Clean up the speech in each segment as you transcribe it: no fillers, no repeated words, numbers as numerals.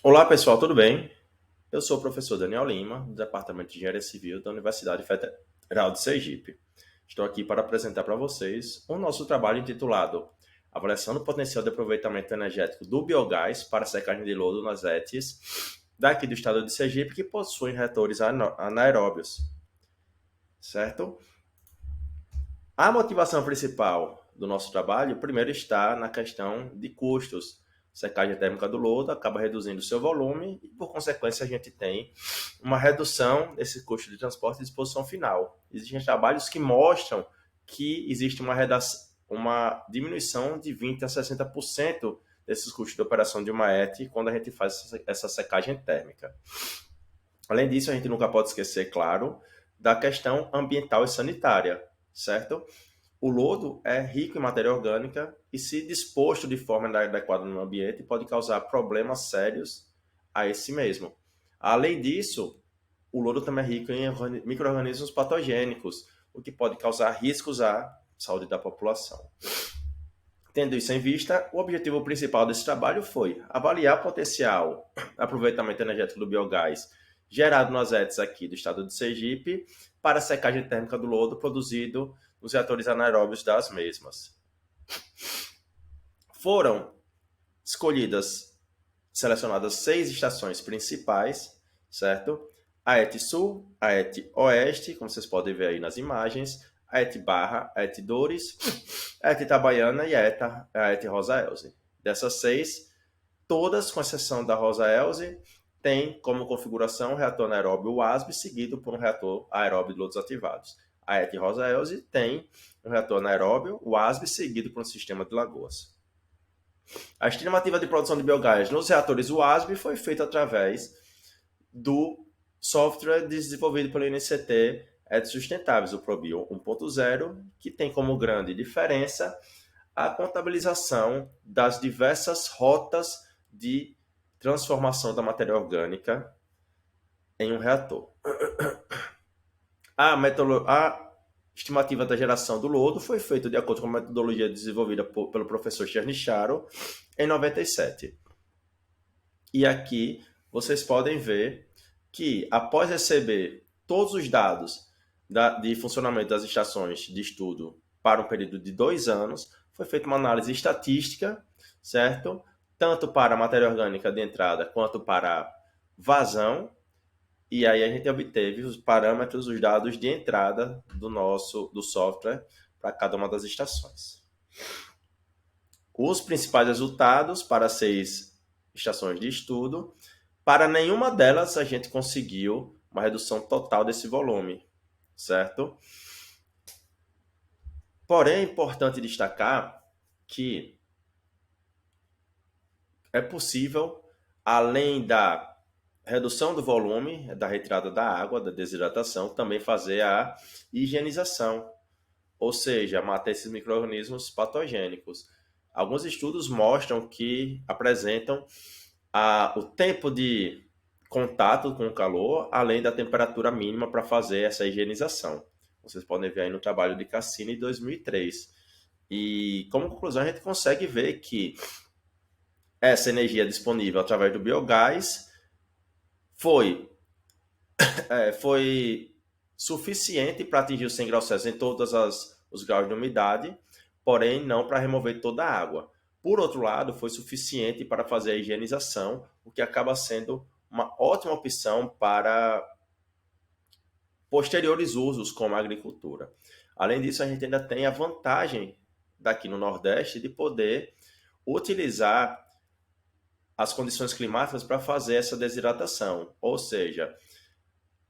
Olá pessoal, tudo bem? Eu sou o professor Daniel Lima, do Departamento de Engenharia Civil da Universidade Federal de Sergipe. Estou aqui para apresentar para vocês o nosso trabalho intitulado Avaliação do Potencial de Aproveitamento Energético do Biogás para Secagem de Lodo nas ETs daqui do estado de Sergipe que possuem reatores anaeróbios, certo? A motivação principal do nosso trabalho, primeiro, está na questão de custos. Secagem térmica do lodo acaba reduzindo o seu volume e, por consequência, a gente tem uma redução desse custo de transporte e disposição final. Existem trabalhos que mostram que existe uma diminuição de 20% a 60% desses custos de operação de uma ET quando a gente faz essa secagem térmica. Além disso, a gente nunca pode esquecer, claro, da questão ambiental e sanitária, certo? O lodo é rico em matéria orgânica e, se disposto de forma adequada no ambiente, pode causar problemas sérios a esse mesmo. Além disso, o lodo também é rico em micro-organismos patogênicos, o que pode causar riscos à saúde da população. Tendo isso em vista, o objetivo principal desse trabalho foi avaliar o potencial aproveitamento energético do biogás gerado nas ETs aqui do estado de Sergipe para a secagem térmica do lodo produzido nos reatores anaeróbios das mesmas. Foram selecionadas 6 estações principais, certo? A ET Sul, a ET Oeste, como vocês podem ver aí nas imagens, a ET Barra, a ET Dores, a ET Itabaiana e a ET Rosa Elze. Dessas 6, todas, com exceção da Rosa Elze, tem como configuração um reator anaeróbio WASB seguido por um reator aeróbio de lodos ativados. A ET Rosa Elze tem um reator anaeróbio WASB seguido por um sistema de lagoas. A estimativa de produção de biogás nos reatores WASB foi feita através do software desenvolvido pelo INCT ETs Sustentáveis, o ProBio 1.0, que tem como grande diferença a contabilização das diversas rotas de transformação da matéria orgânica em um reator. A estimativa da geração do lodo foi feita de acordo com a metodologia desenvolvida pelo professor Chernysharo em 97. E aqui vocês podem ver que, após receber todos os dados de funcionamento das estações de estudo para um período de 2 anos, foi feita uma análise estatística, certo? Tanto para a matéria orgânica de entrada quanto para vazão. E aí a gente obteve os parâmetros, os dados de entrada do software para cada uma das estações. Os principais resultados para 6 estações de estudo, para nenhuma delas a gente conseguiu uma redução total desse volume, certo? Porém, é importante destacar que é possível, além da redução do volume, da retirada da água, da desidratação, também fazer a higienização, ou seja, matar esses micro-organismos patogênicos. Alguns estudos mostram que apresentam o tempo de contato com o calor, além da temperatura mínima para fazer essa higienização. Vocês podem ver aí no trabalho de Cassini em 2003. E, como conclusão, a gente consegue ver que essa energia disponível através do biogás foi suficiente para atingir os 100 graus Celsius em todos os graus de umidade, porém não para remover toda a água. Por outro lado, foi suficiente para fazer a higienização, o que acaba sendo uma ótima opção para posteriores usos como a agricultura. Além disso, a gente ainda tem a vantagem daqui no Nordeste de poder utilizar as condições climáticas para fazer essa desidratação. Ou seja,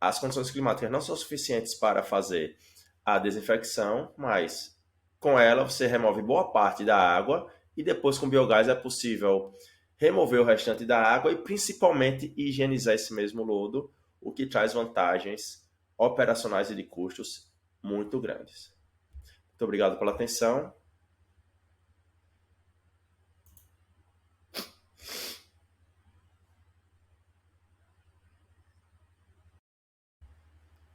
as condições climáticas não são suficientes para fazer a desinfecção, mas com ela você remove boa parte da água e depois com biogás é possível remover o restante da água e principalmente higienizar esse mesmo lodo, o que traz vantagens operacionais e de custos muito grandes. Muito obrigado pela atenção.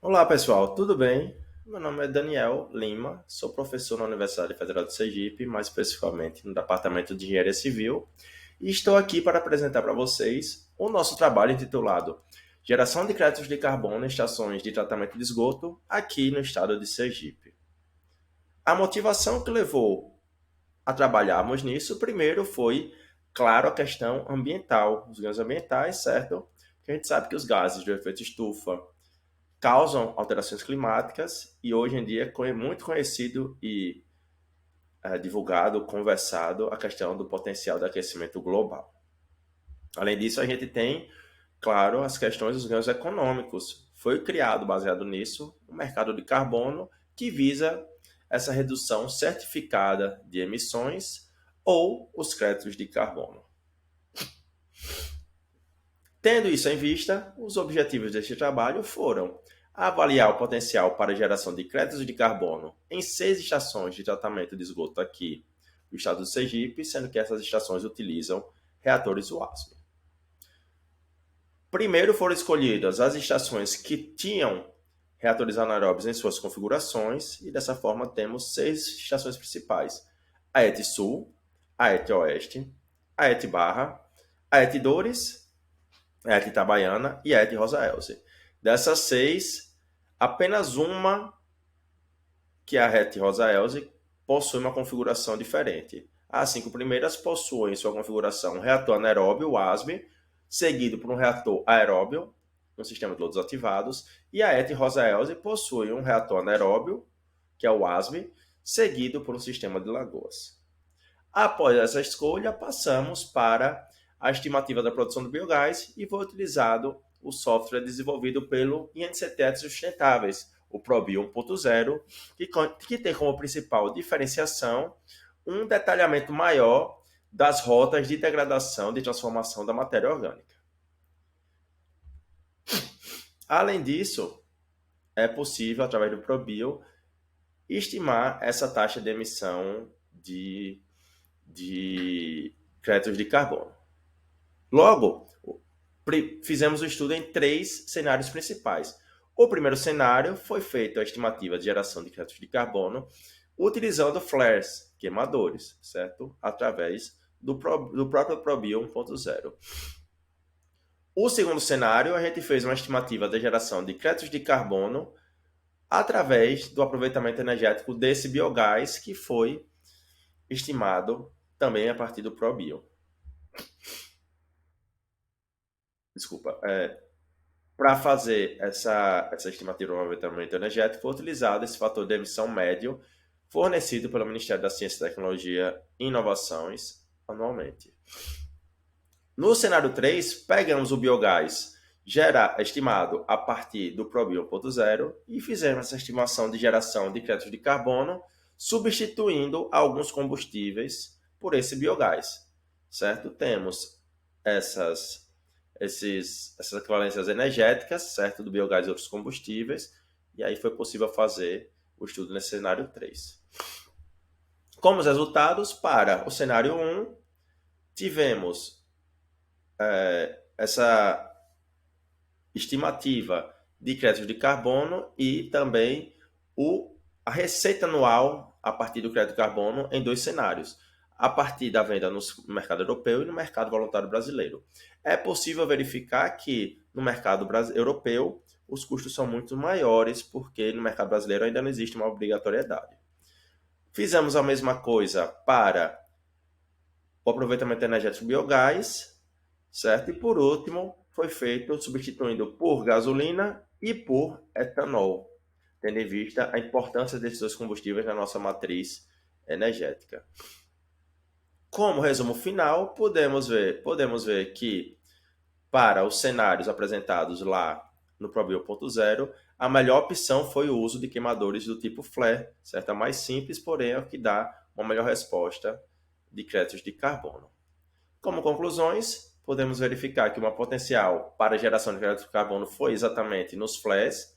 Olá pessoal, tudo bem? Meu nome é Daniel Lima, sou professor na Universidade Federal de Sergipe, mais especificamente no Departamento de Engenharia Civil, e estou aqui para apresentar para vocês o nosso trabalho intitulado Geração de Créditos de Carbono em Estações de Tratamento de Esgoto aqui no estado de Sergipe. A motivação que levou a trabalharmos nisso, primeiro foi, claro, a questão ambiental, os ganhos ambientais, certo? Porque a gente sabe que os gases do efeito estufa causam alterações climáticas e hoje em dia é muito conhecido e divulgado, conversado a questão do potencial de aquecimento global. Além disso, a gente tem, claro, as questões dos ganhos econômicos. Foi criado, baseado nisso, o mercado de carbono que visa essa redução certificada de emissões ou os créditos de carbono. Tendo isso em vista, os objetivos deste trabalho foram avaliar o potencial para a geração de créditos de carbono em 6 estações de tratamento de esgoto aqui no estado do Sergipe, sendo que essas estações utilizam reatores UASB. Primeiro foram escolhidas as estações que tinham reatores anaeróbios em suas configurações, e dessa forma temos 6 estações principais: a ET Sul, a ET Oeste, a ET Barra, a ET Dores, a ET Itabaiana e a ET Rosa Elze. Dessas 6, apenas uma, que é a ET Rosa Elze, possui uma configuração diferente. As 5 primeiras possuem sua configuração um reator anaeróbio, WASB, seguido por um reator aeróbio, um sistema de lodos ativados, e a ET Rosa Elze possui um reator anaeróbio, que é o WASB, seguido por um sistema de lagoas. Após essa escolha, passamos para a estimativa da produção do biogás e foi utilizado o software desenvolvido pelo INCTET Sustentáveis, o ProBio 1.0, que tem como principal diferenciação um detalhamento maior das rotas de degradação de transformação da matéria orgânica. Além disso, é possível, através do ProBio, estimar essa taxa de emissão de créditos de carbono. Logo, fizemos o estudo em 3 cenários principais. O primeiro cenário foi feita a estimativa de geração de créditos de carbono utilizando flares, queimadores, certo? Através do próprio ProBio 1.0. O segundo cenário, a gente fez uma estimativa da geração de créditos de carbono através do aproveitamento energético desse biogás, que foi estimado também a partir do ProBio. Desculpa. Para fazer essa estimativa do aproveitamento energético, foi utilizado esse fator de emissão médio fornecido pelo Ministério da Ciência, Tecnologia e Inovações anualmente. No cenário 3, pegamos o biogás estimado a partir do ProBio 1.0 e fizemos essa estimação de geração de créditos de carbono, substituindo alguns combustíveis por esse biogás, certo? Temos essas equivalências energéticas, certo, do biogás e outros combustíveis, e aí foi possível fazer o estudo nesse cenário 3. Como os resultados, para o cenário 1, tivemos essa estimativa de créditos de carbono e também a receita anual a partir do crédito de carbono em 2 cenários, a partir da venda no mercado europeu e no mercado voluntário brasileiro. É possível verificar que no mercado europeu os custos são muito maiores, porque no mercado brasileiro ainda não existe uma obrigatoriedade. Fizemos a mesma coisa para o aproveitamento energético do biogás, certo? E por último, foi feito substituindo por gasolina e por etanol, tendo em vista a importância desses 2 combustíveis na nossa matriz energética. Como resumo final, podemos ver que para os cenários apresentados lá no ProBio 1.0, a melhor opção foi o uso de queimadores do tipo flare, certo? É mais simples, porém é o que dá uma melhor resposta de créditos de carbono. Como conclusões, podemos verificar que uma potencial para a geração de créditos de carbono foi exatamente nos flares.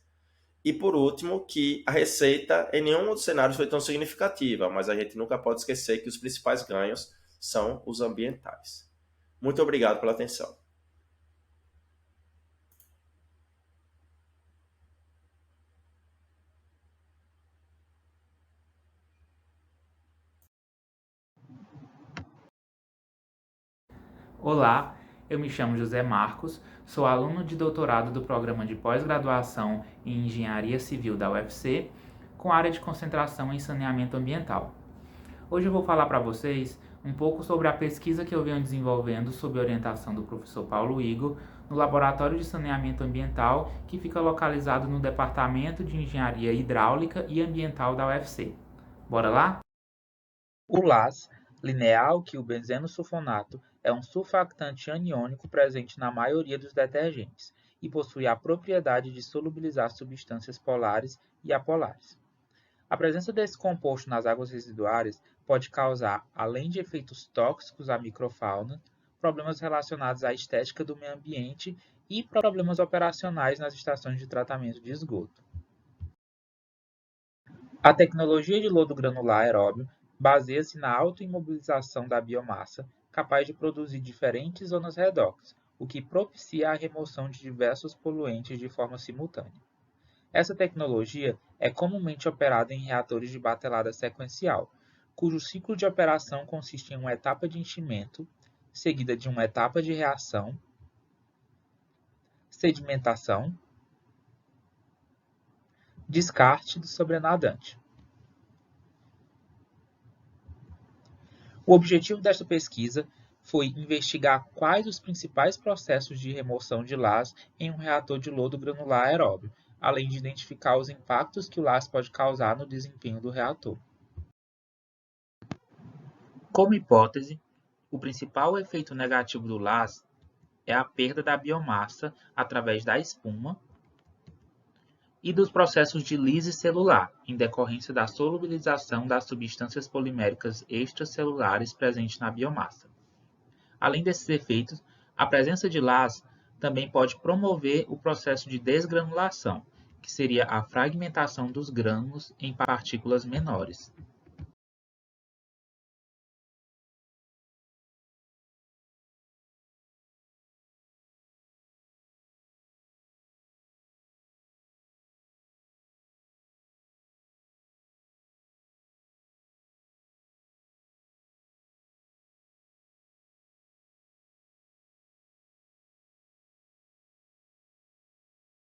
E por último, que a receita em nenhum dos cenários foi tão significativa, mas a gente nunca pode esquecer que os principais ganhos são os ambientais. Muito obrigado pela atenção. Olá, eu me chamo José Marcos, sou aluno de doutorado do programa de pós-graduação em Engenharia Civil da UFC, com área de concentração em saneamento ambiental. Hoje eu vou falar para vocês um pouco sobre a pesquisa que eu venho desenvolvendo sob orientação do professor Paulo Igor no Laboratório de Saneamento Ambiental, que fica localizado no Departamento de Engenharia Hidráulica e Ambiental da UFC. Bora lá? O LAS, linear-alquilbenzeno sulfonato, é um surfactante aniônico presente na maioria dos detergentes e possui a propriedade de solubilizar substâncias polares e apolares. A presença desse composto nas águas residuárias pode causar, além de efeitos tóxicos à microfauna, problemas relacionados à estética do meio ambiente e problemas operacionais nas estações de tratamento de esgoto. A tecnologia de lodo granular aeróbio baseia-se na autoimobilização da biomassa, capaz de produzir diferentes zonas redox, o que propicia a remoção de diversos poluentes de forma simultânea. Essa tecnologia é comumente operada em reatores de batelada sequencial, cujo ciclo de operação consiste em uma etapa de enchimento, seguida de uma etapa de reação, sedimentação, descarte do sobrenadante. O objetivo desta pesquisa foi investigar quais os principais processos de remoção de LAS em um reator de lodo granular aeróbio, além de identificar os impactos que o LAS pode causar no desempenho do reator. Como hipótese, o principal efeito negativo do LAS é a perda da biomassa através da espuma e dos processos de lise celular, em decorrência da solubilização das substâncias poliméricas extracelulares presentes na biomassa. Além desses efeitos, a presença de LAS também pode promover o processo de desgranulação, que seria a fragmentação dos grânulos em partículas menores.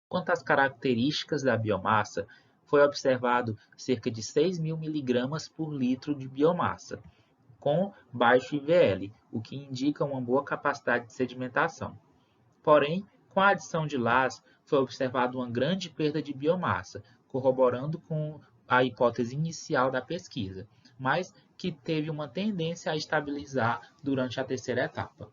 Quanto às características da biomassa, foi observado cerca de 6.000 mg por litro de biomassa, com baixo IVL, o que indica uma boa capacidade de sedimentação. Porém, com a adição de LAS, foi observada uma grande perda de biomassa, corroborando com a hipótese inicial da pesquisa, mas que teve uma tendência a estabilizar durante a terceira etapa.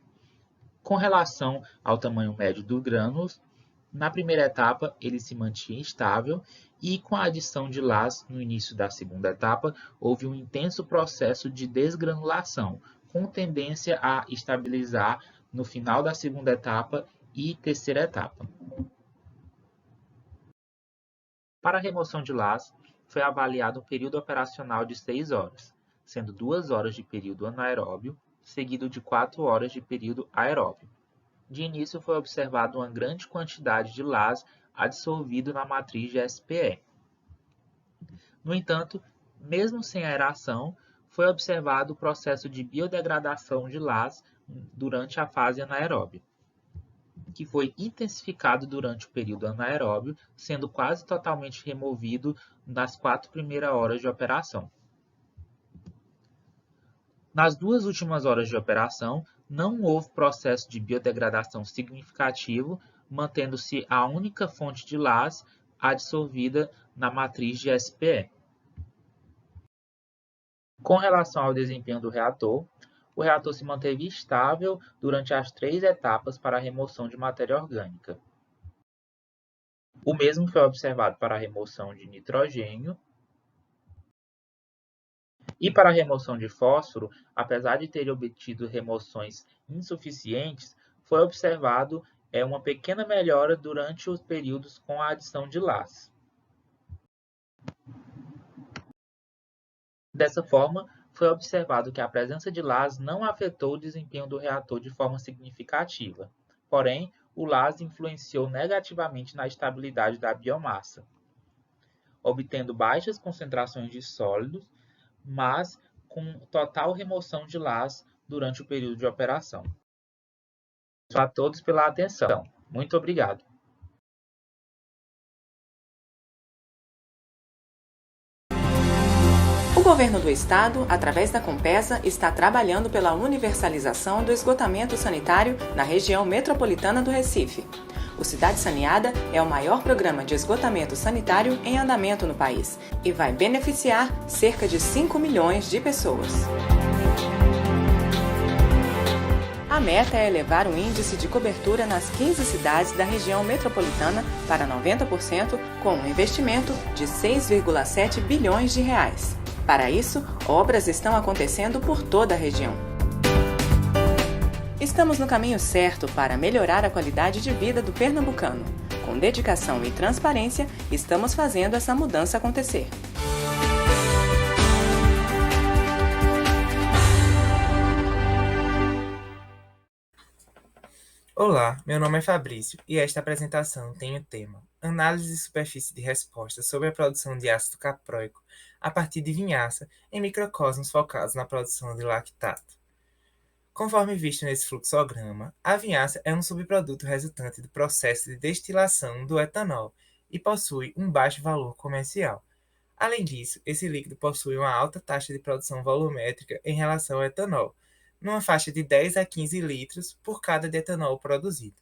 Com relação ao tamanho médio do grânulos, na primeira etapa ele se mantinha estável e com a adição de LAS no início da segunda etapa, houve um intenso processo de desgranulação, com tendência a estabilizar no final da segunda etapa e terceira etapa. Para a remoção de LAS, foi avaliado um período operacional de 6 horas, sendo 2 horas de período anaeróbio, seguido de 4 horas de período aeróbio. De início foi observada uma grande quantidade de LAS adsorvido na matriz de SPE. No entanto, mesmo sem aeração, foi observado o processo de biodegradação de LAS durante a fase anaeróbia, que foi intensificado durante o período anaeróbio, sendo quase totalmente removido nas 4 primeiras horas de operação. Nas 2 últimas horas de operação, não houve processo de biodegradação significativo, mantendo-se a única fonte de LAS adsorvida na matriz de SPE. Com relação ao desempenho do reator, o reator se manteve estável durante as 3 etapas para a remoção de matéria orgânica. O mesmo foi observado para a remoção de nitrogênio. E para a remoção de fósforo, apesar de ter obtido remoções insuficientes, foi observado uma pequena melhora durante os períodos com a adição de LAS. Dessa forma, foi observado que a presença de LAS não afetou o desempenho do reator de forma significativa. Porém, o LAS influenciou negativamente na estabilidade da biomassa, obtendo baixas concentrações de sólidos, mas com total remoção de LAS durante o período de operação. a todos pela atenção. Muito obrigado. O governo do estado, através da Compesa, está trabalhando pela universalização do esgotamento sanitário na região metropolitana do Recife. O Cidade Saneada é o maior programa de esgotamento sanitário em andamento no país e vai beneficiar cerca de 5 milhões de pessoas. A meta é elevar o índice de cobertura nas 15 cidades da região metropolitana para 90%, com um investimento de 6,7 bilhões de reais. Para isso, obras estão acontecendo por toda a região. Estamos no caminho certo para melhorar a qualidade de vida do pernambucano. Com dedicação e transparência, estamos fazendo essa mudança acontecer. Olá, meu nome é Fabrício e esta apresentação tem o tema Análise de superfície de resposta sobre a produção de ácido capróico a partir de vinhaça em microcosmos focados na produção de lactato. Conforme visto nesse fluxograma, a vinhaça é um subproduto resultante do processo de destilação do etanol e possui um baixo valor comercial. Além disso, esse líquido possui uma alta taxa de produção volumétrica em relação ao etanol, numa faixa de 10 a 15 litros por cada de etanol produzido,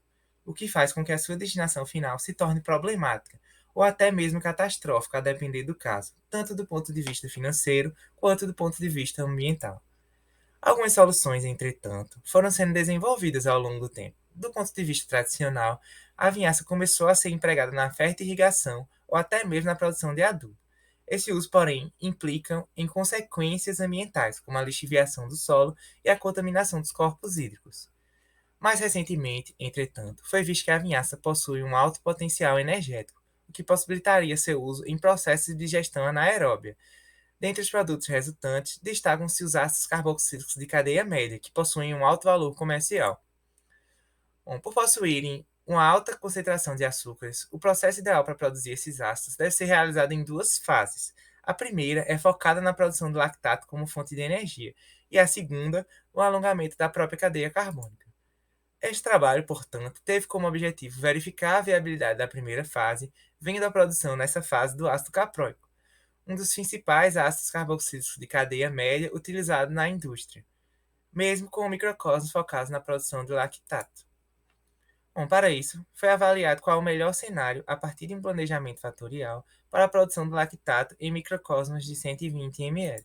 o que faz com que a sua destinação final se torne problemática ou até mesmo catastrófica, a depender do caso, tanto do ponto de vista financeiro quanto do ponto de vista ambiental. Algumas soluções, entretanto, foram sendo desenvolvidas ao longo do tempo. Do ponto de vista tradicional, a vinhaça começou a ser empregada na fertirrigação ou até mesmo na produção de adubo. Esse uso, porém, implica em consequências ambientais, como a lixiviação do solo e a contaminação dos corpos hídricos. Mais recentemente, entretanto, foi visto que a vinhaça possui um alto potencial energético, o que possibilitaria seu uso em processos de digestão anaeróbia. Dentre os produtos resultantes, destacam-se os ácidos carboxílicos de cadeia média, que possuem um alto valor comercial. Bom, por possuírem uma alta concentração de açúcares, o processo ideal para produzir esses ácidos deve ser realizado em duas fases. A primeira é focada na produção do lactato como fonte de energia, e a segunda, o alongamento da própria cadeia carbônica. Este trabalho, portanto, teve como objetivo verificar a viabilidade da primeira fase, vendo a produção nessa fase do ácido capróico, um dos principais ácidos carboxílicos de cadeia média utilizado na indústria, mesmo com microcosmos focados na produção do lactato. Bom, para isso, foi avaliado qual o melhor cenário a partir de um planejamento fatorial para a produção do lactato em microcosmos de 120 ml.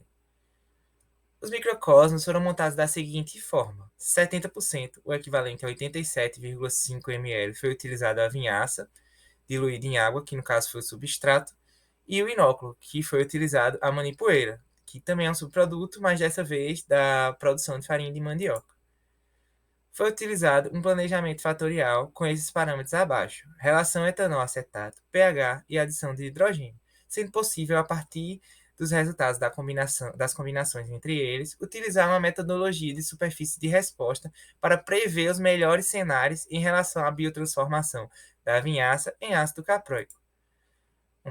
Os microcosmos foram montados da seguinte forma: 70%, o equivalente a 87,5 ml, foi utilizado a vinhaça, diluída em água, que no caso foi o substrato, e o inóculo, que foi utilizado a manipoeira, que também é um subproduto, mas dessa vez da produção de farinha de mandioca. Foi utilizado um planejamento fatorial com esses parâmetros abaixo: relação etanol-acetato, pH e adição de hidrogênio, sendo possível, a partir dos resultados das combinações entre eles, utilizar uma metodologia de superfície de resposta para prever os melhores cenários em relação à biotransformação da vinhaça em ácido capróico.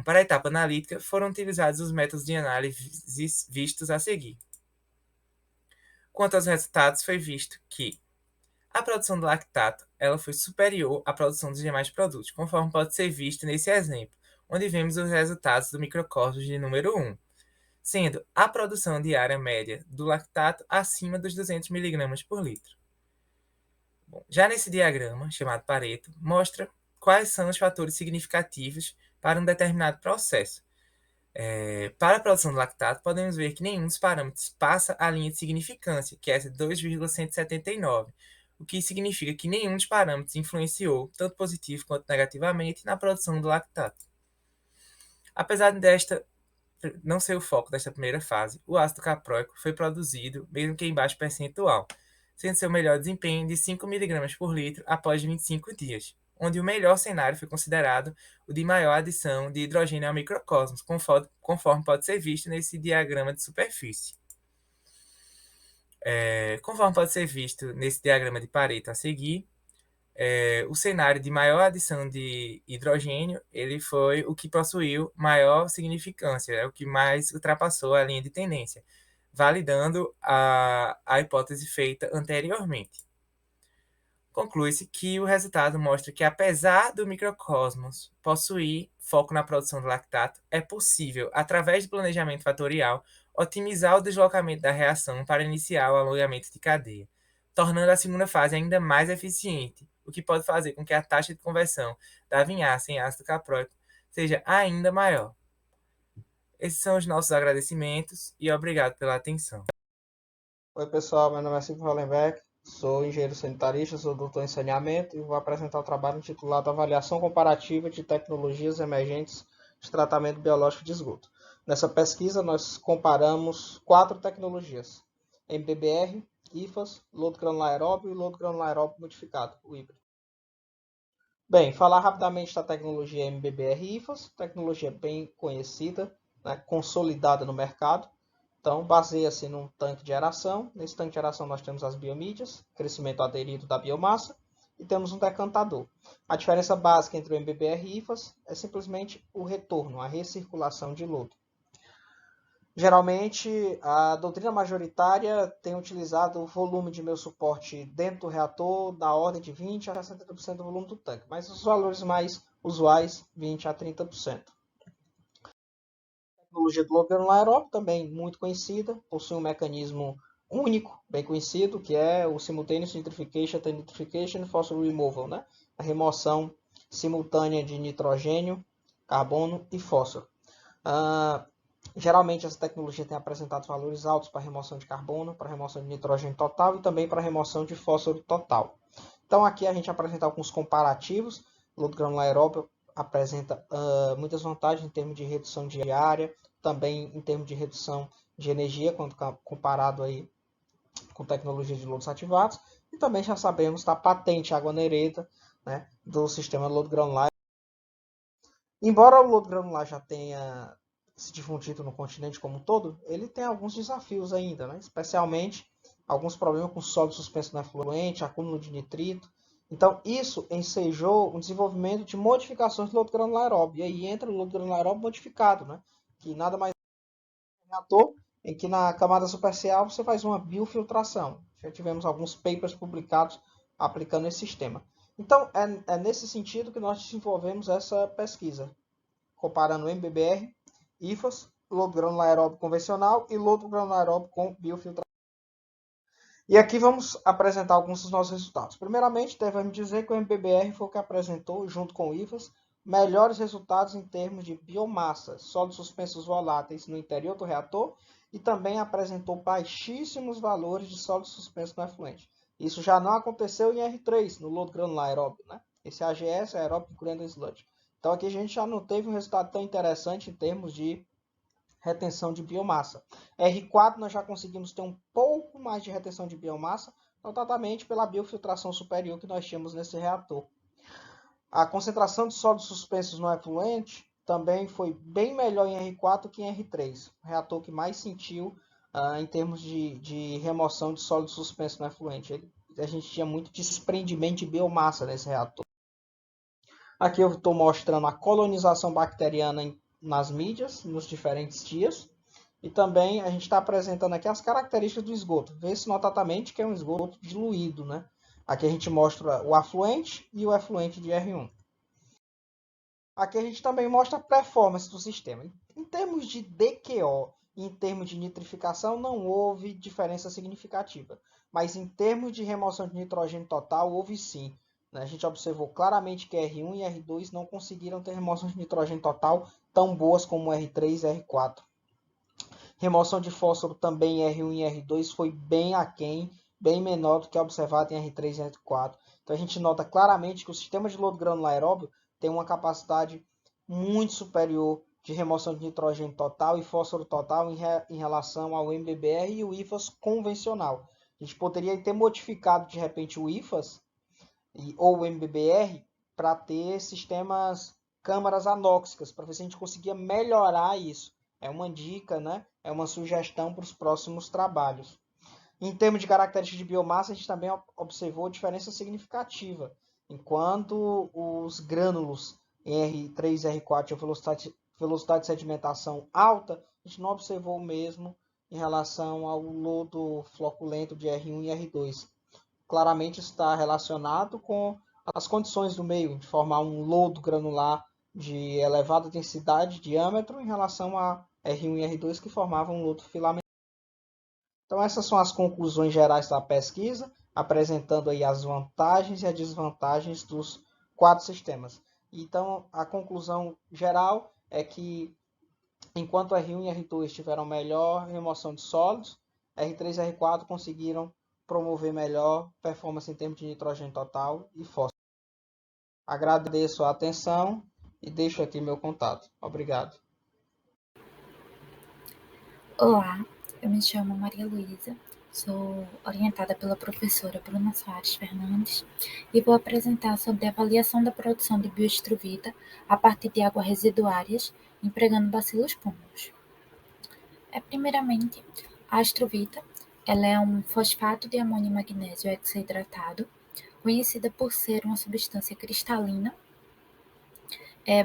Para a etapa analítica, foram utilizados os métodos de análise vistos a seguir. Quanto aos resultados, foi visto que a produção do lactato ela foi superior à produção dos demais produtos, conforme pode ser visto nesse exemplo, onde vemos os resultados do microcosmos de número 1, sendo a produção diária média do lactato acima dos 200 mg por litro. Bom, já nesse diagrama, chamado Pareto, mostra quais são os fatores significativos para um determinado processo. Para a produção do lactato, podemos ver que nenhum dos parâmetros passa a linha de significância, que é essa de 2,179, o que significa que nenhum dos parâmetros influenciou, tanto positivo quanto negativamente, na produção do lactato. Apesar desta não ser o foco desta primeira fase, o ácido capróico foi produzido, mesmo que em baixo percentual, sendo seu melhor desempenho de 5 mg por litro após 25 dias, onde o melhor cenário foi considerado o de maior adição de hidrogênio ao microcosmos, conforme pode ser visto nesse diagrama de superfície. Conforme pode ser visto nesse diagrama de Pareto a seguir, o cenário de maior adição de hidrogênio ele foi o que possuiu maior significância, o que mais ultrapassou a linha de tendência, validando a hipótese feita anteriormente. Conclui-se que o resultado mostra que, apesar do microcosmos possuir foco na produção de lactato, é possível, através do planejamento fatorial, otimizar o deslocamento da reação para iniciar o alongamento de cadeia, tornando a segunda fase ainda mais eficiente, o que pode fazer com que a taxa de conversão da vinhaça em ácido capróico seja ainda maior. Esses são os nossos agradecimentos e obrigado pela atenção. Oi pessoal, meu nome é Silvio Hollenbeck, sou engenheiro sanitarista, sou doutor em saneamento e vou apresentar o trabalho intitulado Avaliação Comparativa de Tecnologias Emergentes de Tratamento Biológico de Esgoto. Nessa pesquisa nós comparamos 4 tecnologias, MBBR, IFAS, lodo granular aeróbio e lodo granular aeróbio modificado, o híbrido. Bem, falar rapidamente da tecnologia MBBR e IFAS, tecnologia bem conhecida, né, consolidada no mercado. Então, baseia-se num tanque de aeração. Nesse tanque de aeração nós temos as biomídias, crescimento aderido da biomassa, e temos um decantador. A diferença básica entre o MBBR e IFAS é simplesmente o retorno, a recirculação de lodo. Geralmente, a doutrina majoritária tem utilizado o volume de meu suporte dentro do reator da ordem de 20% a 60% do volume do tanque, mas os valores mais usuais, 20% a 30%. A tecnologia do lodo granular aeróbio, também muito conhecida, possui um mecanismo único, bem conhecido, que é o Simultaneous Nitrification, Nitrification Phosphorus Removal, né? A remoção simultânea de nitrogênio, carbono e fósforo. Geralmente essa tecnologia tem apresentado valores altos para remoção de carbono, para remoção de nitrogênio total e também para remoção de fósforo total. Então aqui a gente apresenta alguns comparativos. O lodo granular aeróbio apresenta muitas vantagens em termos de redução de área, também em termos de redução de energia, quando comparado aí com tecnologia de lodos ativados. E também já sabemos da patente água nereta, né, do sistema lodo granular. Embora o lodo granular já tenha se difundido no continente como um todo, ele tem alguns desafios ainda, né? Especialmente alguns problemas com sólido suspenso no efluente, acúmulo de nitrito. Então, isso ensejou um desenvolvimento de modificações do lodo granular aeróbio. E aí entra o lodo granular aeróbio modificado, né? Que nada mais é um reator em que na camada superficial você faz uma biofiltração. Já tivemos alguns papers publicados aplicando esse sistema. Então, é nesse sentido que nós desenvolvemos essa pesquisa, comparando o MBBR, IFAS, lodo granular aeróbio convencional e lodo granular aeróbio com biofiltração. E aqui vamos apresentar alguns dos nossos resultados. Primeiramente, devemos dizer que o MBBR foi o que apresentou, junto com o IFAS, melhores resultados em termos de biomassa, sólidos suspensos voláteis no interior do reator e também apresentou baixíssimos valores de sólidos suspensos no efluente. Isso já não aconteceu em R3, no lodo granular aeróbio, né? Esse AGS é aeróbio incluindo sludge. Então aqui a gente já não teve um resultado tão interessante em termos de retenção de biomassa. R4 nós já conseguimos ter um pouco mais de retenção de biomassa, notadamente pela biofiltração superior que nós tínhamos nesse reator. A concentração de sólidos suspensos no efluente também foi bem melhor em R4 que em R3, o reator que mais sentiu em termos de remoção de sólidos suspensos no efluente. A gente tinha muito desprendimento de biomassa nesse reator. Aqui eu estou mostrando a colonização bacteriana nas mídias, nos diferentes dias. E também a gente está apresentando aqui as características do esgoto. Vê-se notadamente que é um esgoto diluído, né? Aqui a gente mostra o afluente e o efluente de R1. Aqui a gente também mostra a performance do sistema. Em termos de DQO e em termos de nitrificação, não houve diferença significativa. Mas em termos de remoção de nitrogênio total, houve sim. A gente observou claramente que R1 e R2 não conseguiram ter remoções de nitrogênio total tão boas como R3 e R4. Remoção de fósforo também em R1 e R2 foi bem aquém, bem menor do que observado em R3 e R4. Então a gente nota claramente que o sistema de lodo granular aeróbio tem uma capacidade muito superior de remoção de nitrogênio total e fósforo total em relação ao MBBR e o IFAS convencional. A gente poderia ter modificado de repente o IFAS ou o MBBR para ter sistemas câmaras anóxicas, para ver se a gente conseguia melhorar isso. É uma dica, né? É uma sugestão para os próximos trabalhos. Em termos de características de biomassa, a gente também observou diferença significativa. Enquanto os grânulos em R3 e R4 tinham velocidade de sedimentação alta, a gente não observou o mesmo em relação ao lodo floculento de R1 e R2. claramente está relacionado com as condições do meio, de formar um lodo granular de elevada densidade e diâmetro em relação a R1 e R2 que formavam um lodo filamentar. Então essas são as conclusões gerais da pesquisa, apresentando aí as vantagens e as desvantagens dos 4 sistemas. Então a conclusão geral é que enquanto R1 e R2 tiveram melhor remoção de sólidos, R3 e R4 conseguiram promover melhor performance em termos de nitrogênio total e fósforo. Agradeço a atenção e deixo aqui meu contato. Obrigado. Olá, eu me chamo Maria Luísa, sou orientada pela professora Bruna Soares Fernandes e vou apresentar sobre a avaliação da produção de bioestruvita a partir de águas residuárias, empregando bacilos púrpuras. Primeiramente, a estruvita ela é um fosfato de amônio e magnésio hexaidratado, conhecida por ser uma substância cristalina,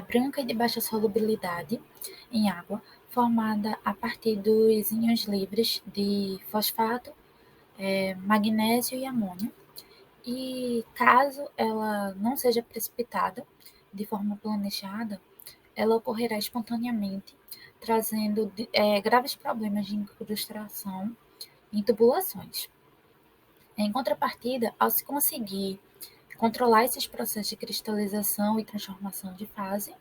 branca e de baixa solubilidade em água, formada a partir dos íons livres de fosfato, magnésio e amônio. E caso ela não seja precipitada de forma planejada, ela ocorrerá espontaneamente, trazendo graves problemas de incrustação em tubulações. Em contrapartida, ao se conseguir controlar esses processos de cristalização e transformação de fase,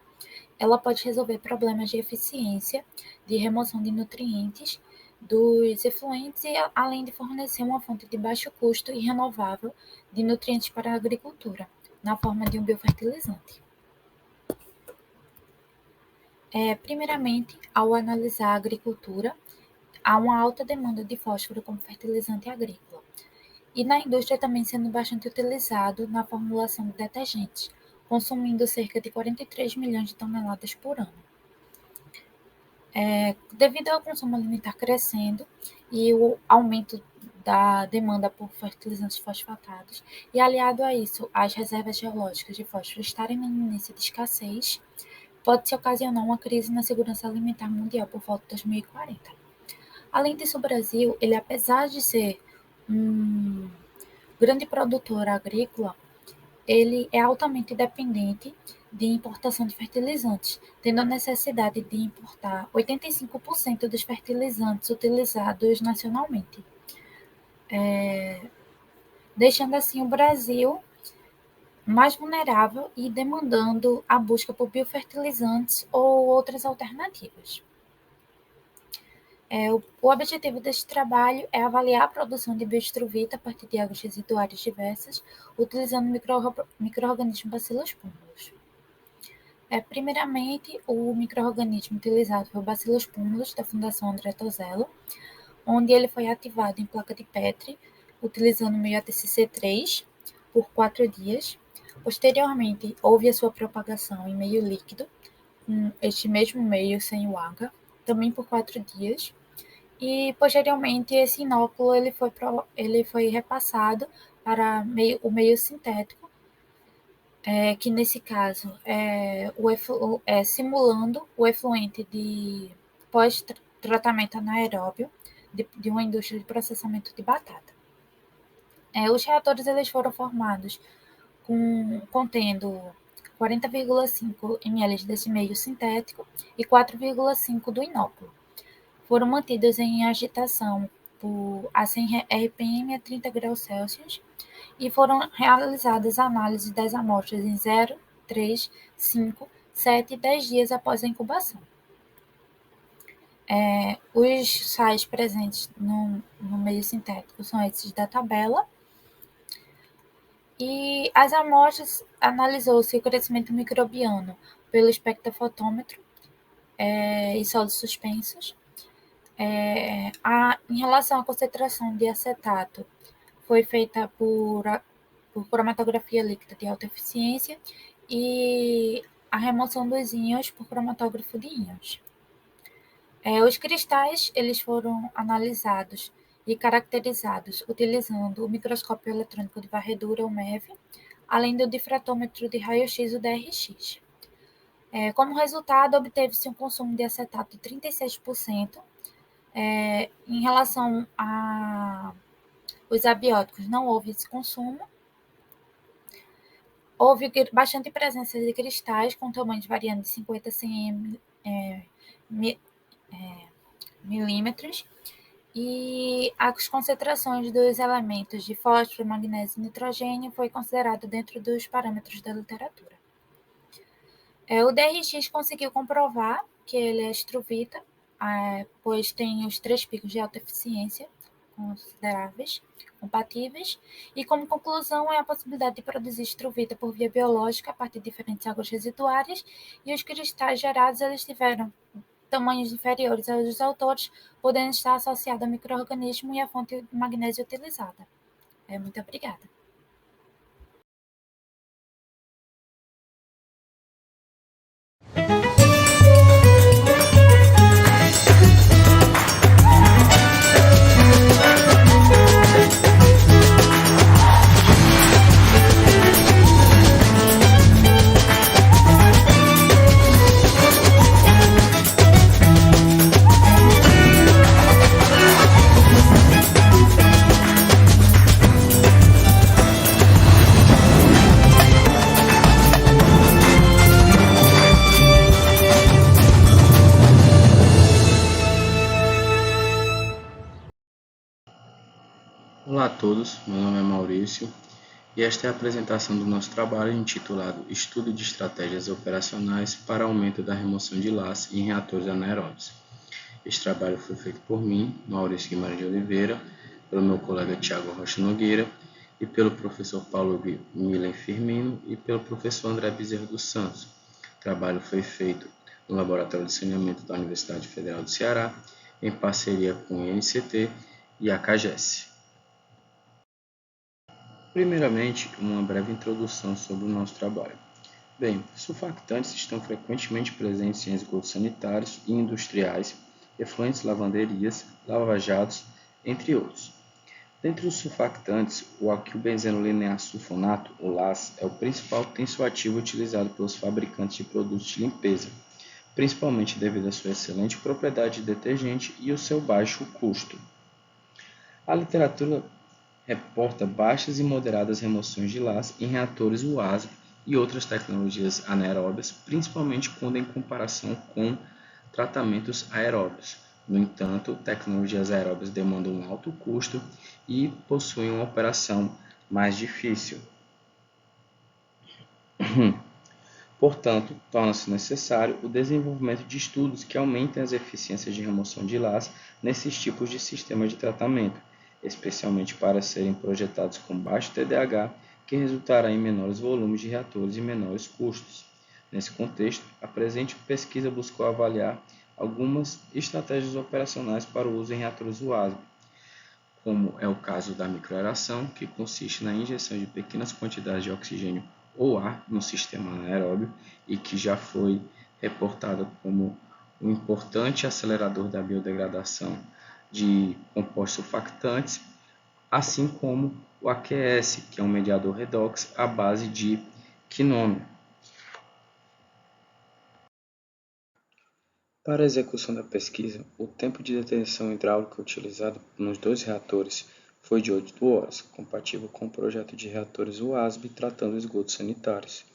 ela pode resolver problemas de eficiência, de remoção de nutrientes dos efluentes e além de fornecer uma fonte de baixo custo e renovável de nutrientes para a agricultura, na forma de um biofertilizante. Primeiramente, ao analisar a agricultura, há uma alta demanda de fósforo como fertilizante agrícola, e na indústria também sendo bastante utilizado na formulação de detergentes, consumindo cerca de 43 milhões de toneladas por ano. Devido ao consumo alimentar crescendo e o aumento da demanda por fertilizantes fosfatados, e aliado a isso, as reservas geológicas de fósforo estarem na iminência de escassez, pode-se ocasionar uma crise na segurança alimentar mundial por volta de 2040. Além disso, o Brasil, ele apesar de ser um grande produtor agrícola, ele é altamente dependente de importação de fertilizantes, tendo a necessidade de importar 85% dos fertilizantes utilizados nacionalmente, deixando assim o Brasil mais vulnerável e demandando a busca por biofertilizantes ou outras alternativas. O objetivo deste trabalho é avaliar a produção de bioestruvita a partir de águas residuárias diversas, utilizando micro-organismos Bacillus pumilus. Primeiramente, o micro-organismo utilizado foi o Bacillus pumilus, da Fundação André Tosello, onde ele foi ativado em placa de Petri, utilizando o meio ATCC3 por 4 dias. Posteriormente, houve a sua propagação em meio líquido, com este mesmo meio sem o agar, também por 4 dias. E, posteriormente, esse inóculo ele foi repassado para o meio sintético, que nesse caso simulando o efluente de pós-tratamento anaeróbio de uma indústria de processamento de batata. Os reatores eles foram formados contendo 40,5 ml desse meio sintético e 4,5 do inóculo. Foram mantidos em agitação a 100 RPM a 30 graus Celsius e foram realizadas análises das amostras em 0, 3, 5, 7 e 10 dias após a incubação. Os sais presentes no meio sintético são esses da tabela. E as amostras analisou-se o crescimento microbiano pelo espectrofotômetro e sólidos suspensos. Em relação à concentração de acetato, foi feita por cromatografia líquida de alta eficiência e a remoção dos íons por cromatógrafo de íons. Os cristais eles foram analisados e caracterizados utilizando o microscópio eletrônico de varredura, o MEV, além do difratômetro de raio-x, o DRX. Como resultado, obteve-se um consumo de acetato de 36%. Em relação os abióticos não houve esse consumo. Houve bastante presença de cristais com tamanhos variando de 50 a 100 milímetros, e as concentrações dos elementos de fósforo, magnésio e nitrogênio foi considerado dentro dos parâmetros da literatura. O DRX conseguiu comprovar que ele é estruvita, pois tem os 3 picos de alta eficiência consideráveis, compatíveis, e como conclusão é a possibilidade de produzir estruvita por via biológica a partir de diferentes águas residuárias, e os cristais gerados eles tiveram tamanhos inferiores aos dos autores, podendo estar associado ao micro-organismo e à fonte de magnésio utilizada. Muito obrigada. Olá a todos, meu nome é Maurício e esta é a apresentação do nosso trabalho intitulado Estudo de Estratégias Operacionais para Aumento da Remoção de LAS em Reatores Anaeróbios. Este trabalho foi feito por mim, Maurício Guimarães de Oliveira, pelo meu colega Tiago Rocha Nogueira e pelo professor Paulo Milen Firmino e pelo professor André Bezerra dos Santos. O trabalho foi feito no Laboratório de Saneamento da Universidade Federal do Ceará, em parceria com o INCT e a CAGES. Primeiramente, uma breve introdução sobre o nosso trabalho. Bem, surfactantes estão frequentemente presentes em esgotos sanitários e industriais, efluentes lavanderias, lava-jatos, entre outros. Dentre os surfactantes, o alquilbenzeno linear sulfonato, o LAS, é o principal tensoativo utilizado pelos fabricantes de produtos de limpeza, principalmente devido à sua excelente propriedade de detergente e o seu baixo custo. A literatura reporta baixas e moderadas remoções de LAS em reatores UASB e outras tecnologias anaeróbias, principalmente quando em comparação com tratamentos aeróbios. No entanto, tecnologias aeróbias demandam um alto custo e possuem uma operação mais difícil. Portanto, torna-se necessário o desenvolvimento de estudos que aumentem as eficiências de remoção de LAS nesses tipos de sistemas de tratamento, especialmente para serem projetados com baixo TDAH, que resultará em menores volumes de reatores e menores custos. Nesse contexto, a presente pesquisa buscou avaliar algumas estratégias operacionais para o uso em reatores UASB, como é o caso da microaeração, que consiste na injeção de pequenas quantidades de oxigênio ou ar no sistema anaeróbio e que já foi reportada como um importante acelerador da biodegradação de compostos surfactantes, assim como o AQS, que é um mediador redox à base de quinômio. Para a execução da pesquisa, o tempo de detenção hidráulica utilizado nos 2 reatores foi de 8 horas, compatível com o projeto de reatores UASB tratando esgotos sanitários,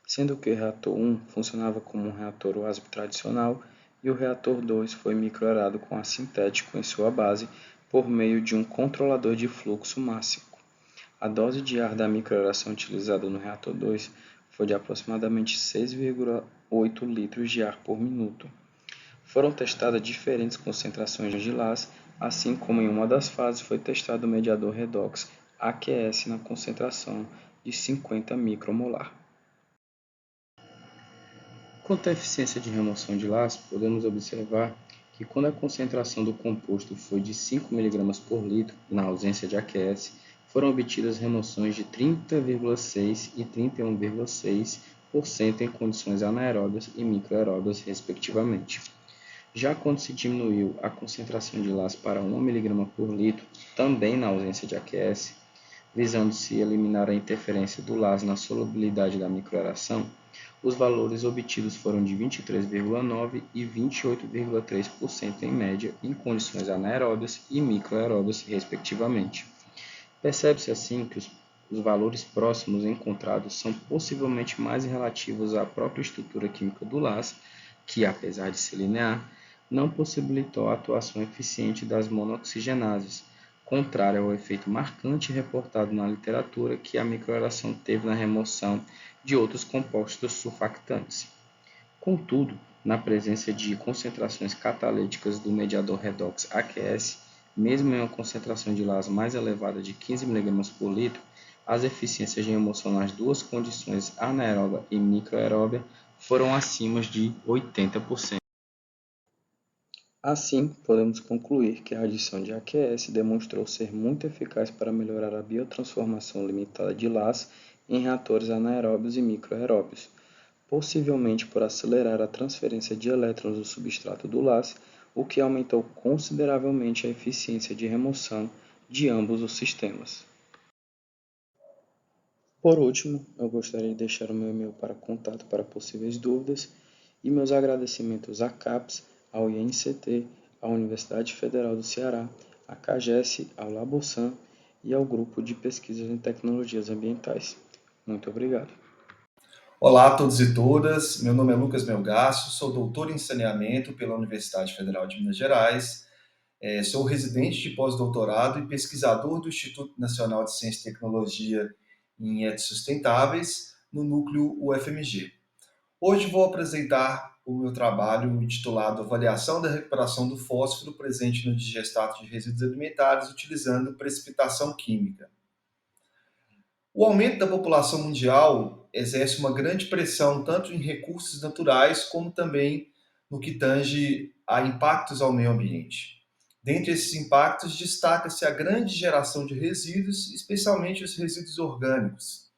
sendo que o reator 1 funcionava como um reator UASB tradicional e o reator 2 foi microaerado com ar sintético em sua base por meio de um controlador de fluxo máximo. A dose de ar da microaeração utilizada no reator 2 foi de aproximadamente 6,8 litros de ar por minuto. Foram testadas diferentes concentrações de LAS, assim como em uma das fases foi testado o mediador redox AQS na concentração de 50 micromolar. Quanto à eficiência de remoção de LAS, podemos observar que quando a concentração do composto foi de 5 mg por litro, na ausência de AQS, foram obtidas remoções de 30,6% e 31,6% em condições anaeróbias e microaeróbias, respectivamente. Já quando se diminuiu a concentração de LAS para 1 mg por litro, também na ausência de AQS, visando-se eliminar a interferência do LAS na solubilidade da microaeração, os valores obtidos foram de 23,9% e 28,3% em média em condições anaeróbias e microaeróbias, respectivamente. Percebe-se assim que os valores próximos encontrados são possivelmente mais relativos à própria estrutura química do LAS, que, apesar de ser linear, não possibilitou a atuação eficiente das monoxigenases, contrário ao efeito marcante reportado na literatura que a microreação teve na remoção de outros compostos surfactantes. Contudo, na presença de concentrações catalíticas do mediador redox AQS, mesmo em uma concentração de LAS mais elevada de 15 mg por litro, as eficiências de remoção nas duas condições anaeróbia e microaeróbia foram acima de 80%. Assim, podemos concluir que a adição de AQS demonstrou ser muito eficaz para melhorar a biotransformação limitada de LAS em reatores anaeróbios e microaeróbios, possivelmente por acelerar a transferência de elétrons do substrato do LAS, o que aumentou consideravelmente a eficiência de remoção de ambos os sistemas. Por último, eu gostaria de deixar o meu e-mail para contato para possíveis dúvidas e meus agradecimentos à CAPES, ao INCT, à Universidade Federal do Ceará, à CAGES, ao Labosan e ao Grupo de Pesquisas em Tecnologias Ambientais. Muito obrigado. Olá a todos e todas, meu nome é Lucas Melgaço, sou doutor em saneamento pela Universidade Federal de Minas Gerais, sou residente de pós-doutorado e pesquisador do Instituto Nacional de Ciência e Tecnologia em Etos Sustentáveis, no núcleo UFMG. Hoje vou apresentar o meu trabalho intitulado Avaliação da recuperação do fósforo presente no digestato de resíduos alimentares utilizando precipitação química. O aumento da população mundial exerce uma grande pressão tanto em recursos naturais como também no que tange a impactos ao meio ambiente. Dentre esses impactos, destaca-se a grande geração de resíduos, especialmente os resíduos orgânicos.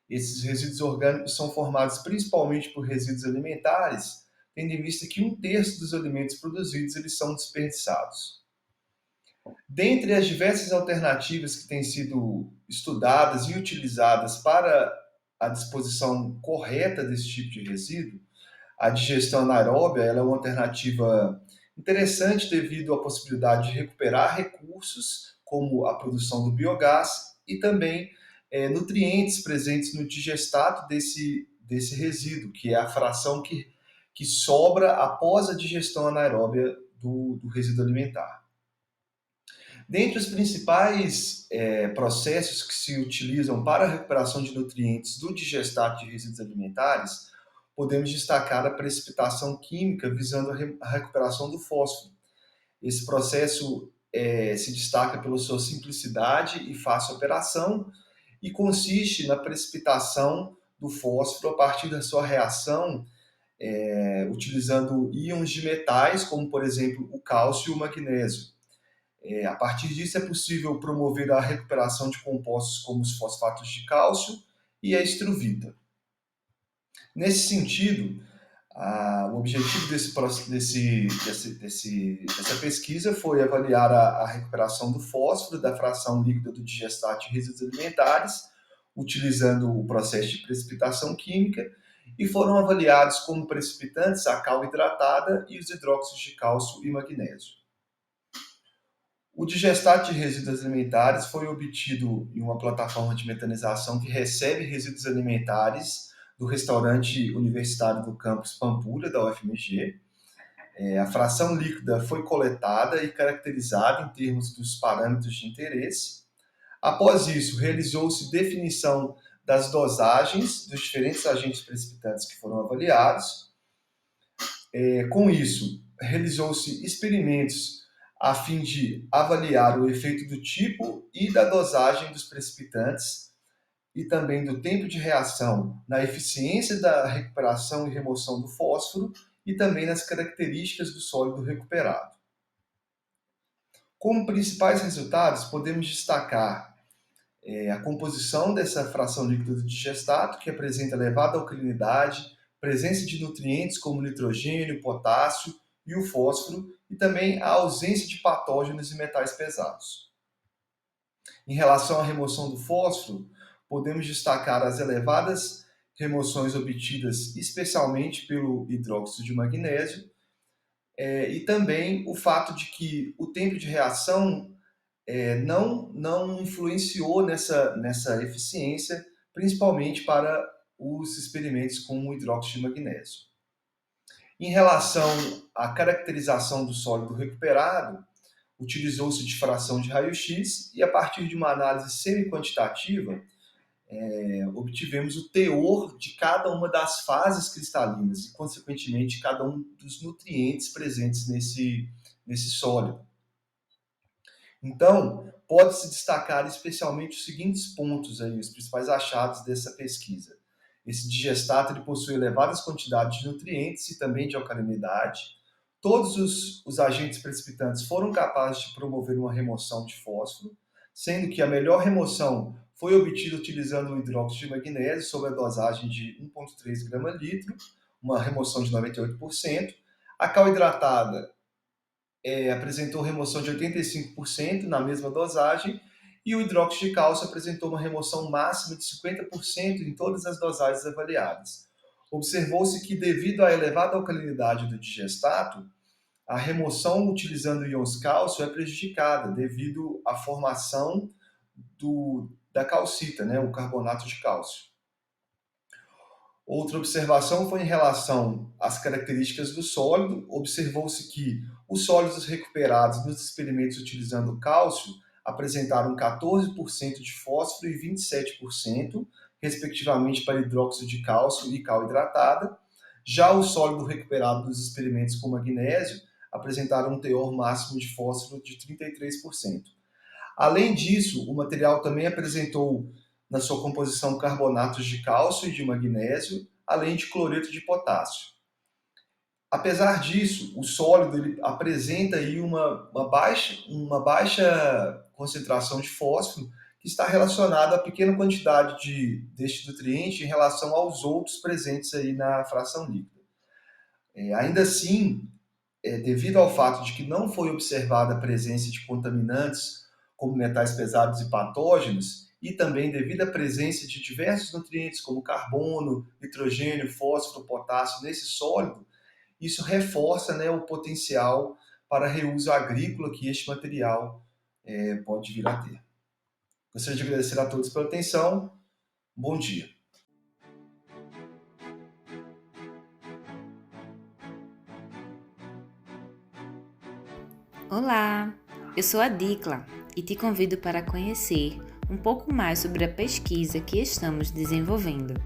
Esses resíduos orgânicos são formados principalmente por resíduos alimentares, tendo em vista que 1/3 dos alimentos produzidos eles são desperdiçados. Dentre as diversas alternativas que têm sido estudadas e utilizadas para a disposição correta desse tipo de resíduo, a digestão anaeróbia ela é uma alternativa interessante devido à possibilidade de recuperar recursos, como a produção do biogás e também nutrientes presentes no digestato desse resíduo, que é a fração que sobra após a digestão anaeróbia do resíduo alimentar. Dentre os principais processos que se utilizam para a recuperação de nutrientes do digestato de resíduos alimentares, podemos destacar a precipitação química visando a recuperação do fósforo. Esse processo se destaca pela sua simplicidade e fácil operação e consiste na precipitação do fósforo a partir da sua reação utilizando íons de metais, como por exemplo o cálcio e o magnésio. A partir disso é possível promover a recuperação de compostos como os fosfatos de cálcio e a estruvita. Nesse sentido, o objetivo dessa pesquisa foi avaliar a recuperação do fósforo da fração líquida do digestato de resíduos alimentares, utilizando o processo de precipitação química, e foram avaliados como precipitantes a cal hidratada e os hidróxidos de cálcio e magnésio. O digestato de resíduos alimentares foi obtido em uma plataforma de metanização que recebe resíduos alimentares do restaurante universitário do campus Pampulha, da UFMG. A fração líquida foi coletada e caracterizada em termos dos parâmetros de interesse. Após isso, realizou-se definição das dosagens dos diferentes agentes precipitantes que foram avaliados. Com isso, realizou-se experimentos a fim de avaliar o efeito do tipo e da dosagem dos precipitantes e também do tempo de reação na eficiência da recuperação e remoção do fósforo e também nas características do sólido recuperado. Como principais resultados, podemos destacar a composição dessa fração líquida do digestato, que apresenta elevada alcalinidade, presença de nutrientes como nitrogênio, potássio e o fósforo, e também a ausência de patógenos e metais pesados. Em relação à remoção do fósforo, podemos destacar as elevadas remoções obtidas especialmente pelo hidróxido de magnésio e também o fato de que o tempo de reação não influenciou nessa eficiência, principalmente para os experimentos com o hidróxido de magnésio. Em relação à caracterização do sólido recuperado, utilizou-se difração de raio-x e, a partir de uma análise semi-quantitativa, obtivemos o teor de cada uma das fases cristalinas e, consequentemente, cada um dos nutrientes presentes nesse sólido. Então, pode-se destacar especialmente os seguintes pontos, os principais achados dessa pesquisa. Esse digestato ele possui elevadas quantidades de nutrientes e também de alcalinidade. Todos os agentes precipitantes foram capazes de promover uma remoção de fósforo, sendo que a melhor remoção foi obtida utilizando o hidróxido de magnésio sob a dosagem de 1,3 grama-litro, uma remoção de 98%. A cal hidratada apresentou remoção de 85% na mesma dosagem, e o hidróxido de cálcio apresentou uma remoção máxima de 50% em todas as dosagens avaliadas. Observou-se que, devido à elevada alcalinidade do digestato, a remoção utilizando íons cálcio é prejudicada devido à formação da calcita, o carbonato de cálcio. Outra observação foi em relação às características do sólido. Observou-se que os sólidos recuperados nos experimentos utilizando cálcio apresentaram 14% de fósforo e 27%, respectivamente, para hidróxido de cálcio e cal hidratada. Já o sólido recuperado dos experimentos com magnésio apresentaram um teor máximo de fósforo de 33%. Além disso, o material também apresentou na sua composição carbonatos de cálcio e de magnésio, além de cloreto de potássio. Apesar disso, o sólido ele apresenta aí uma baixa concentração de fósforo, que está relacionado à pequena quantidade deste nutriente em relação aos outros presentes aí na fração líquida. Ainda assim, devido ao fato de que não foi observada a presença de contaminantes como metais pesados e patógenos, e também devido à presença de diversos nutrientes como carbono, nitrogênio, fósforo, potássio nesse sólido, isso reforça o potencial para reuso agrícola que este material pode vir a ter. Gostaria de agradecer a todos pela atenção. Bom dia. Olá, eu sou a Dicla e te convido para conhecer um pouco mais sobre a pesquisa que estamos desenvolvendo.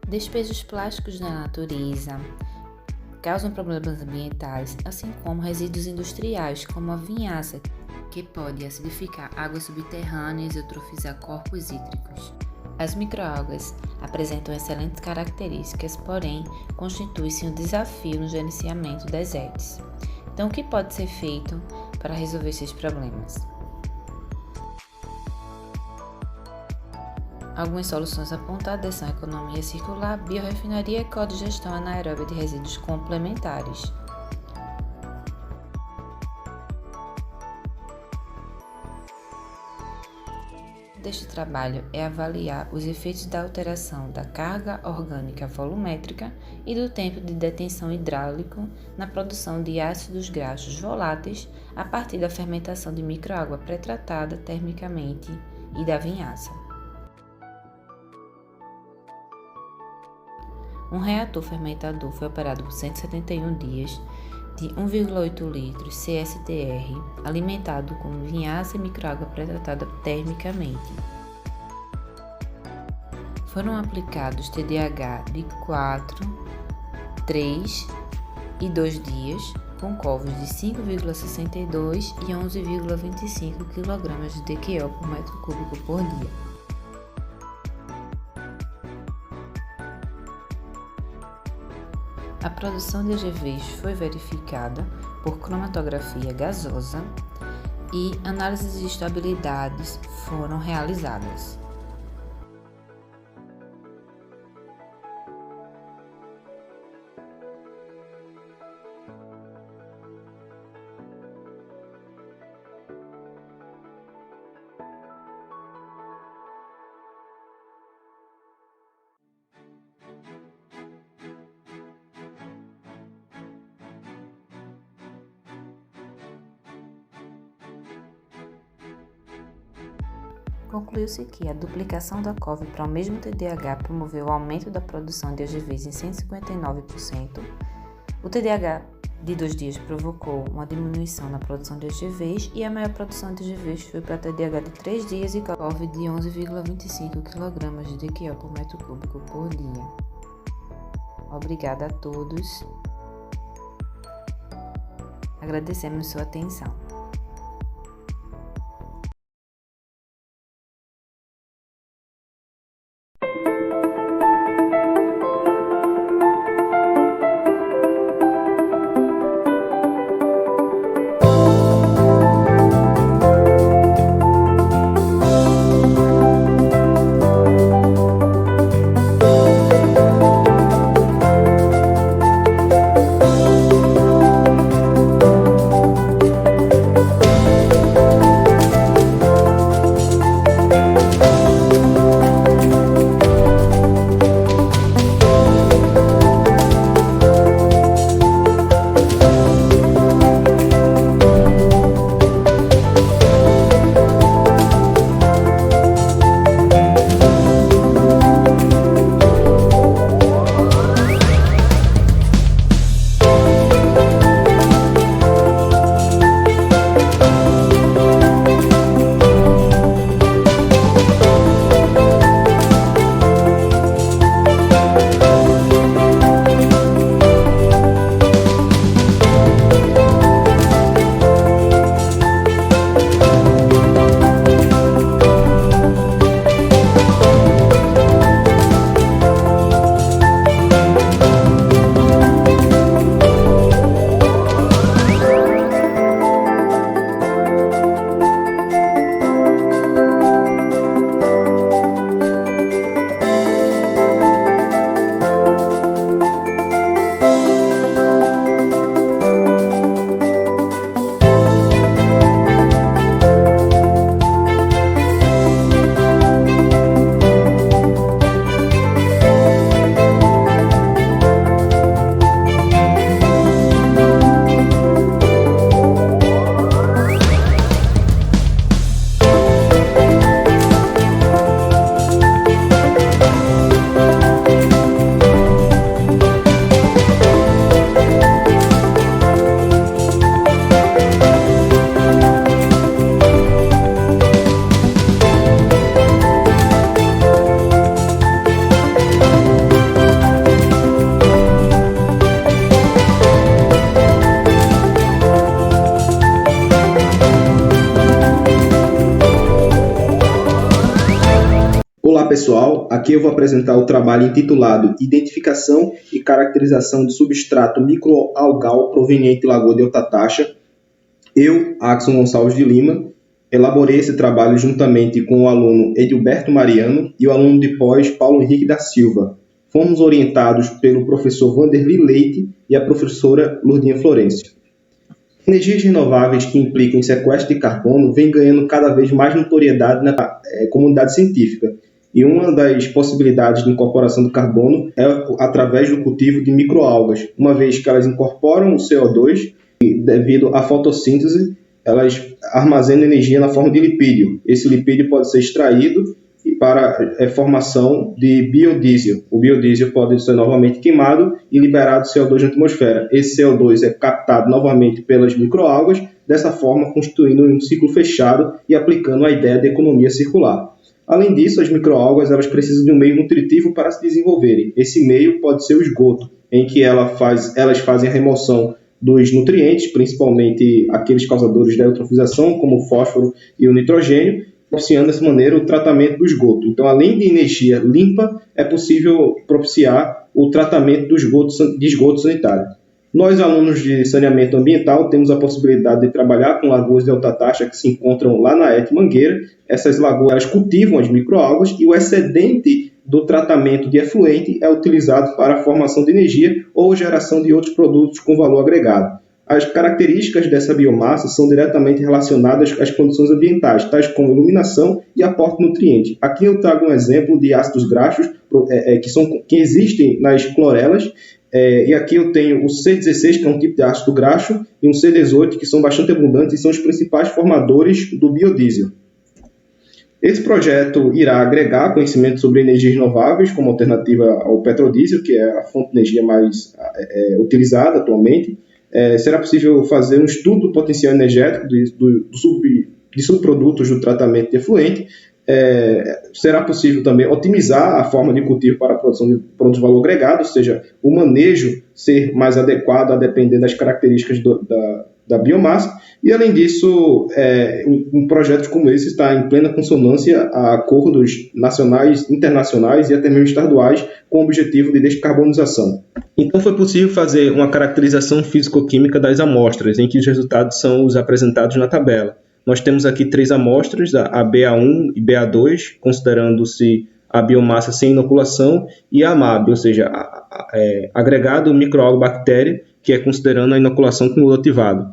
Despejos plásticos na natureza causam problemas ambientais, assim como resíduos industriais, como a vinhaça, que pode acidificar águas subterrâneas e eutrofizar corpos hídricos. As microalgas apresentam excelentes características, porém constituem-se um desafio no gerenciamento das ETs. Então, o que pode ser feito para resolver esses problemas? Algumas soluções apontadas são a economia circular, biorefinaria e codigestão anaeróbia de resíduos complementares. Deste trabalho é avaliar os efeitos da alteração da carga orgânica volumétrica e do tempo de detenção hidráulico na produção de ácidos graxos voláteis a partir da fermentação de microágua pré-tratada termicamente e da vinhaça. Um reator fermentador foi operado por 171 dias de 1,8 litros CSTR, alimentado com vinhaça e microágua pré-tratada termicamente. Foram aplicados TDAH de 4, 3 e 2 dias, com covos de 5,62 e 11,25 kg de DQO por metro cúbico por dia. A produção de EGVs foi verificada por cromatografia gasosa e análises de estabilidades foram realizadas. Concluiu-se que a duplicação da COV para o mesmo TDAH promoveu o aumento da produção de AGVs em 159%. O TDAH de 2 dias provocou uma diminuição na produção de AGVs e a maior produção de AGVs foi para TDAH de 3 dias e COV de 11,25 kg de QO por metro cúbico por dia. Obrigada a todos. Agradecemos sua atenção. Olá pessoal, aqui eu vou apresentar o trabalho intitulado Identificação e Caracterização de Substrato Microalgal Proveniente de Lagoa de Otatacha. Eu, Axon Gonçalves de Lima, elaborei esse trabalho juntamente com o aluno Edilberto Mariano e o aluno de pós Paulo Henrique da Silva. Fomos orientados pelo professor Vanderly Leite e a professora Lourdinha Florencio. Energias renováveis que implicam em sequestro de carbono vêm ganhando cada vez mais notoriedade na comunidade científica. E uma das possibilidades de incorporação do carbono é através do cultivo de microalgas, uma vez que elas incorporam o CO2 e, devido à fotossíntese, elas armazenam energia na forma de lipídio. Esse lipídio pode ser extraído para a formação de biodiesel. O biodiesel pode ser novamente queimado e liberado CO2 na atmosfera. Esse CO2 é captado novamente pelas microalgas, dessa forma constituindo um ciclo fechado e aplicando a ideia de economia circular. Além disso, as microalgas elas precisam de um meio nutritivo para se desenvolverem. Esse meio pode ser o esgoto, em que elas fazem a remoção dos nutrientes, principalmente aqueles causadores da eutrofização, como o fósforo e o nitrogênio, propiciando dessa maneira o tratamento do esgoto. Então, além de energia limpa, é possível propiciar o tratamento de esgoto sanitário. Nós, alunos de saneamento ambiental, temos a possibilidade de trabalhar com lagoas de alta taxa que se encontram lá na ET Mangueira. Essas lagoas cultivam as microalgas e o excedente do tratamento de efluente é utilizado para a formação de energia ou geração de outros produtos com valor agregado. As características dessa biomassa são diretamente relacionadas às condições ambientais, tais como iluminação e aporte de nutrientes. Aqui eu trago um exemplo de ácidos graxos que existem nas clorelas. E aqui eu tenho o C16, que é um tipo de ácido graxo, e um C18, que são bastante abundantes e são os principais formadores do biodiesel. Esse projeto irá agregar conhecimento sobre energias renováveis como alternativa ao petrodiesel, que é a fonte de energia mais utilizada atualmente. Será possível fazer um estudo do potencial energético de subprodutos do tratamento de efluente. Será possível também otimizar a forma de cultivo para a produção de produtos de valor agregado, ou seja, o manejo ser mais adequado a depender das características da biomassa. E, além disso, um projeto como esse está em plena consonância a acordos nacionais, internacionais e até mesmo estaduais com o objetivo de descarbonização. Então, foi possível fazer uma caracterização físico-química das amostras, em que os resultados são os apresentados na tabela. Nós temos aqui 3 amostras, a BA1 e BA2, considerando-se a biomassa sem inoculação, e a MAB, ou seja, agregado microalga-bactéria, que é considerando a inoculação cumulativada.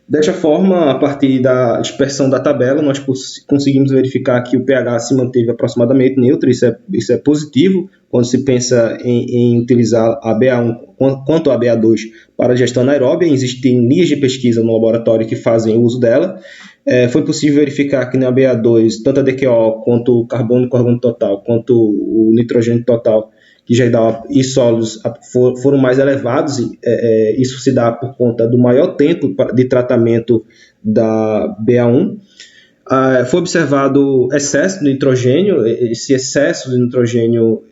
Desta forma, a partir da dispersão da tabela, nós conseguimos verificar que o pH se manteve aproximadamente neutro. Isso é positivo quando se pensa em utilizar a BA1 quanto a BA2 para a gestão anaeróbia. Existem linhas de pesquisa no laboratório que fazem uso dela. Foi possível verificar que na BA2, tanto a DQO quanto o carbono total, quanto o nitrogênio total, que já dá e sólidos foram mais elevados. Isso se dá por conta do maior tempo de tratamento da BA1. Foi observado excesso de nitrogênio. Esse excesso de nitrogênio,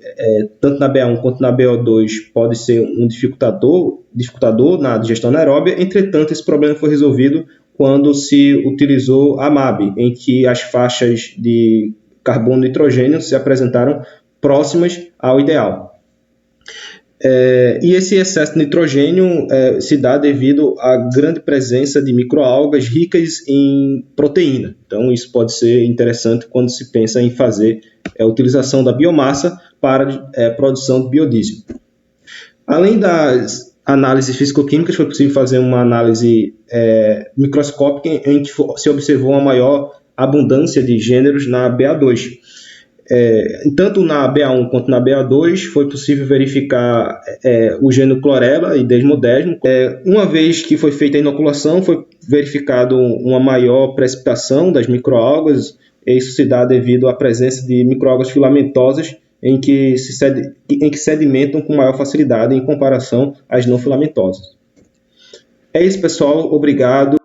tanto na BA1 quanto na BO2, pode ser um dificultador na digestão anaeróbia. Entretanto, esse problema foi resolvido quando se utilizou a MAB, em que as faixas de carbono e nitrogênio se apresentaram próximas ao ideal. E esse excesso de nitrogênio se dá devido à grande presença de microalgas ricas em proteína. Então, isso pode ser interessante quando se pensa em fazer a utilização da biomassa para a produção de biodiesel. Além das análises físico-químicas, foi possível fazer uma análise microscópica em que se observou uma maior abundância de gêneros na BA2. Tanto na BA1 quanto na BA2 foi possível verificar o gênero clorela e desmodesmo. Uma vez que foi feita a inoculação, foi verificado uma maior precipitação das microalgas. Isso se dá devido à presença de microalgas filamentosas em que sedimentam com maior facilidade em comparação às não filamentosas. É isso, pessoal. Obrigado.